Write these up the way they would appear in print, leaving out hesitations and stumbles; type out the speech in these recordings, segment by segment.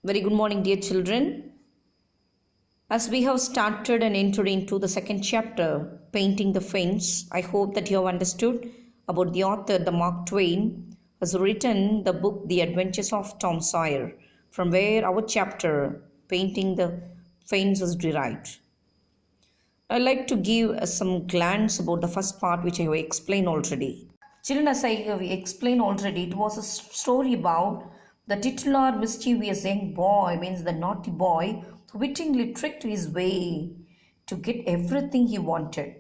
Very good morning, dear children. As we have started and entered into the second chapter, Painting the Fence, I hope that you have understood about the author, the Mark Twain, has written the book The Adventures of Tom Sawyer, from where our chapter, Painting the Fence, is derived. I'd like to give some glance about the first part which I have explained already. Children, as I have explained already, it was a story about the titular mischievous young boy, means the naughty boy, who wittingly tricked his way to get everything he wanted.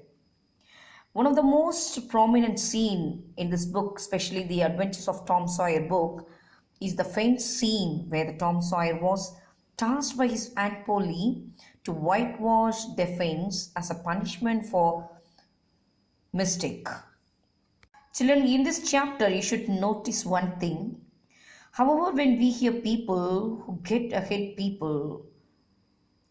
One of the most prominent scene in this book, especially the Adventures of Tom Sawyer book, is the fence scene where the Tom Sawyer was tasked by his Aunt Polly to whitewash their fence as a punishment for mistake. Children, in this chapter, you should notice one thing. However, when we hear people who get ahead, people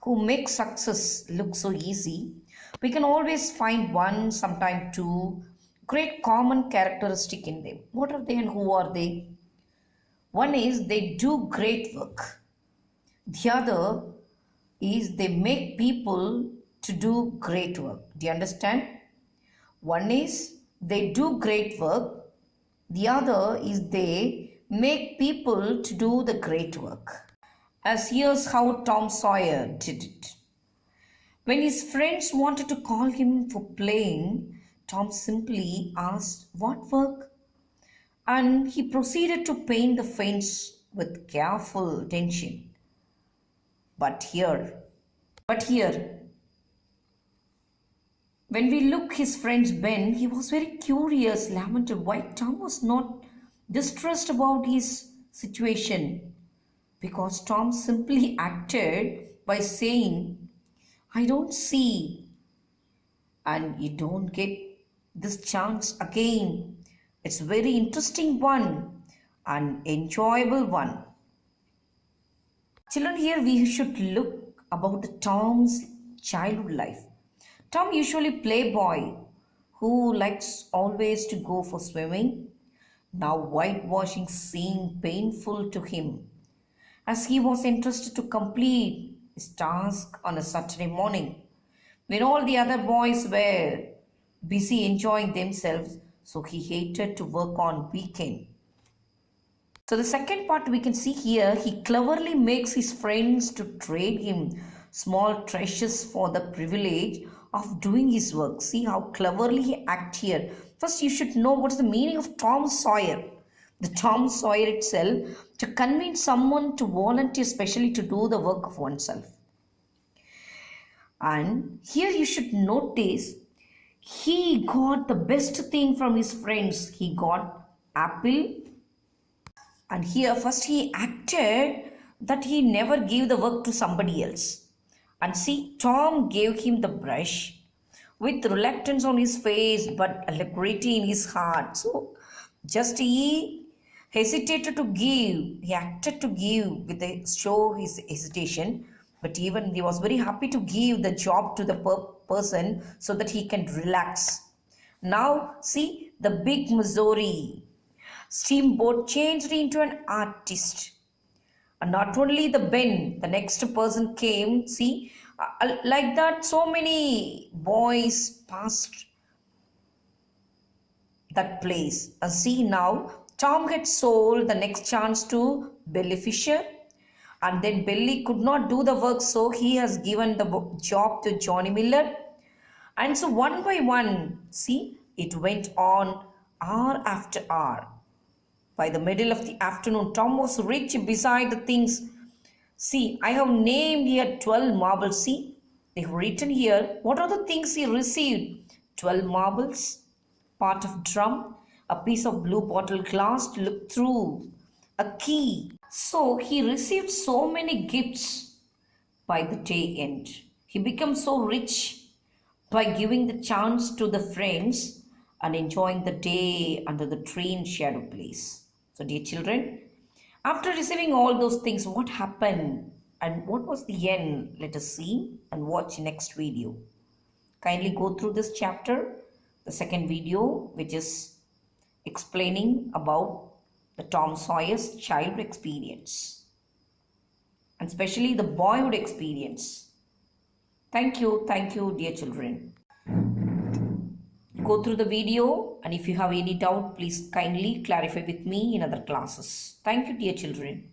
who make success look so easy, we can always find one, sometimes two, great common characteristic in them. What are they and who are they? One is they do great work. The other is they make people to do great work. Do you understand? One is they do great work. The other is they make people to do the great work. As here's how Tom Sawyer did it. When his friends wanted to call him for playing, Tom simply asked, "What work?" And he proceeded to paint the fence with careful attention. But here, when we look his friend Ben, he was very curious, lamented why Tom was not distressed about his situation, because Tom simply acted by saying, "I don't see, and you don't get this chance again. It's a very interesting one and enjoyable one." Children, here we should look about the Tom's childhood life. Tom usually playboy who likes always to go for swimming. Now whitewashing seemed painful to him, as he was interested to complete his task on a Saturday morning when all the other boys were busy enjoying themselves, so he hated to work on weekend. So the second part we can see here, he cleverly makes his friends to trade him small treasures for the privilege of doing his work. See how cleverly he acts here. First, you should know what is the meaning of Tom Sawyer. The Tom Sawyer itself, to convince someone to volunteer specially to do the work of oneself. And here you should notice he got the best thing from his friends. He got apple. And here first he acted that he never gave the work to somebody else. And see, Tom gave him the brush with reluctance on his face but alacrity in his heart. So just he hesitated to give, he acted to give with a show his hesitation, but even he was very happy to give the job to the person so that he can relax. Now see, the big Missouri steamboat changed into an artist. And not only the Ben, the next person came, see, like that so many boys passed that place. And see now, Tom had sold the next chance to Billy Fisher, and then Billy could not do the work, so he has given the job to Johnny Miller. And so one by one, see, it went on hour after hour. By the middle of the afternoon, Tom was rich beside the things. See, I have named here 12 marbles. See, they have written here what are the things he received. 12 marbles, part of drum, a piece of blue bottle glass to look through, a key. So he received so many gifts by the day end. He became so rich by giving the chance to the friends and enjoying the day under the tree in shadow place. So dear children, after receiving all those things, what happened and what was the end? Let us see and watch next video. Kindly go through this chapter, the second video, which is explaining about the Tom Sawyer's child experience. and especially the boy would experience. Thank you, dear children. Go through the video, and if you have any doubt, please kindly clarify with me in other classes. Thank you, dear children.